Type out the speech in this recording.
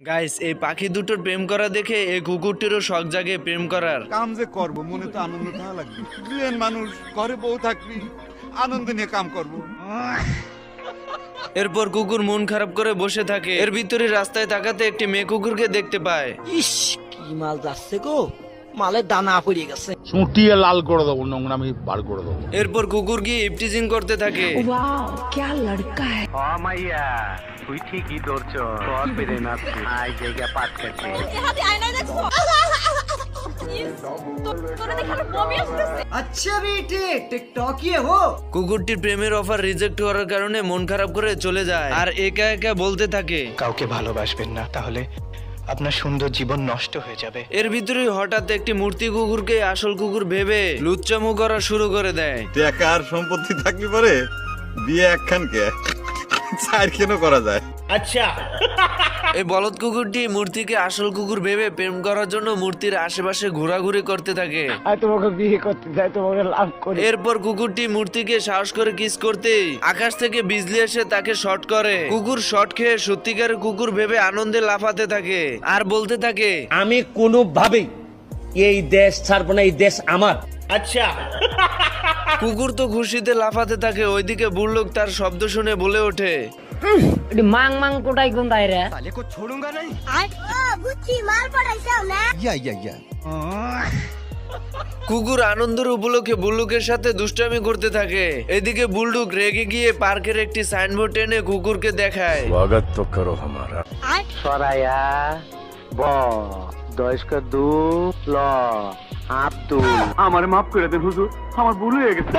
Guys, এই পাখি দুটোর প্রেম করা দেখে এই কুকুরটিরও শখ জাগে প্রেম করার। কাম যে করব মনে তো আনন্দ থাকা লাগবে। দুজন মানুষ ঘরে বউ থাকবি আনন্দ নিয়ে কাম করব। এরপর কুকুর মন খারাপ করে বসে থাকে। এর ভিতরে রাস্তায় তাকাতে একটি মেয়ে কুকুরকে দেখতে পায়। ইস, কি মাল যাচ্ছে গো, মালের দানা পড়ে গেছে। চুটিয়ে লাল করে দেবো, নোংরামি বার করে দেবো। এরপর কুকুর গিয়ে ইপটিজিং করতে থাকে। वाह क्या लड़का है। মাইয়া তুই ঠিকই ধরছ, তোর পেরে নাচছি আই জায়গা পাট কাটছে। হাতে আয়নায় দেখছো? তোরা দেখে আমার বমি আসতেছে। আচ্ছা বেটে, টিকটকিয়ে হো। কুকুরটির প্রেমের অফার রিজেক্ট হওয়ার কারণে মন খারাপ করে চলে যায় আর একা একা বলতে থাকে, কাউকে ভালোবাসবেন না, তাহলে আপনার সুন্দর জীবন নষ্ট হয়ে যাবে। এর ভিতরে হঠাৎ একটি মূর্তি কুকুরকে আসল কুকুর ভেবে লুচ্চামু করা শুরু করে দেয়। টাকা আর সম্পত্তি থাকলে পরে বিয়ে একখানকে চার কেন করা যায়। এই বলদ কুকুরটি মূর্তিকে আসল কুকুর ভেবে প্রেম করার জন্য মূর্তির আশেপাশে ঘোরাঘুরি করতে থাকে। তোমাকে বিয়ে করতে চাই, তোমাকে লাভ করে। এরপর কুকুরটি মূর্তিকে সাহস করে কিস করতেই আকাশ থেকে বিজলি এসে তাকে শট করে। কুকুর শট খেয়ে সত্যিকারের কুকুর ভেবে আনন্দে লাফাতে থাকে আর বলতে থাকে, আমি কোনোভাবেই এই দেশ ছাড়বো না, এই দেশ আমার। কুকুর তো খুশিতে লাফাতে থাকে। ওইদিকে বুড়লোক তার শব্দ শুনে বলে ওঠে, मांग मांग कोटाई गुंदा है रे। বুঝছি মাল পড়াইছাও না। কুকুর আনন্দের উপলক্ষে বুল্লুকের সাথে দুষ্টামি করতে থাকে। এদিকে বুলডুক রেগে গিয়ে পার্কের একটি সাইনবোর্ড টেনে কুকুরকে দেখায়। সরাইয়া ব দয়স্ক দু ল আব্দুল। আমার মাফ করে দেন হুজুর, আমার ভুল হয়ে গেছে।